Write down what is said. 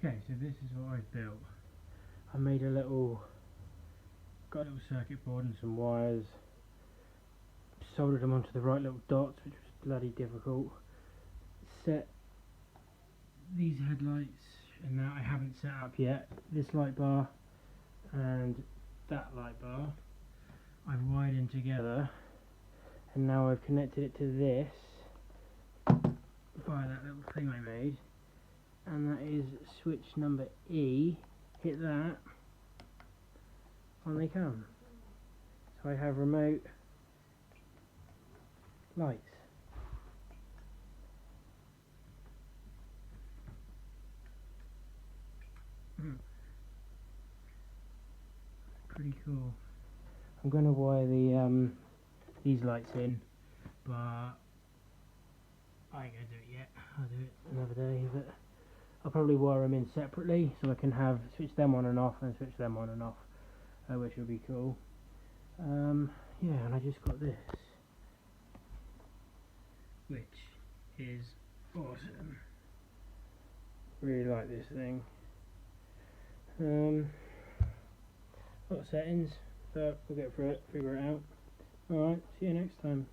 Okay, so this is what I've built. I made got a little circuit board and some wires, soldered them onto the right little dots, which was bloody difficult. Set these headlights, and now I haven't set up yet this light bar and that light bar. I've wired in together, and now I've connected it to this via that little thing I made, and that is switch number E. Hit that, on they come. So I have remote lights. Pretty cool. I'm going to wire these lights in, but I ain't going to do it yet. I'll do it another day, but I'll probably wire them in separately so I can switch them on and off and switch them on and off, which will be cool. Yeah, and I just got this, which is awesome. Really like this thing. Lot of settings, but we'll get through it, figure it out. Alright, see you next time.